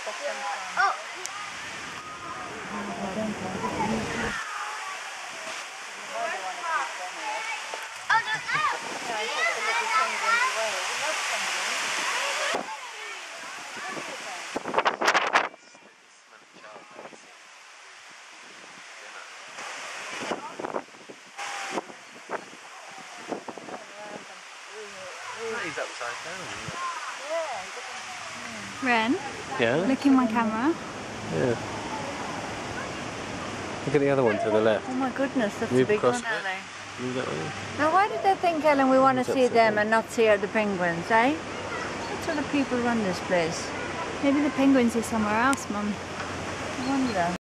Oh! He's upside down. Ren? Yeah? Look in my camera. Yeah. Look at the other one to the left. Oh my goodness, that's Move a big across one, a bit. Ellie. Move that way. Now why did they think, Ellen, we want to It's see upside them down. and not see the penguins, eh? What sort of people run this place? Maybe the penguins are somewhere else, Mum. I wonder.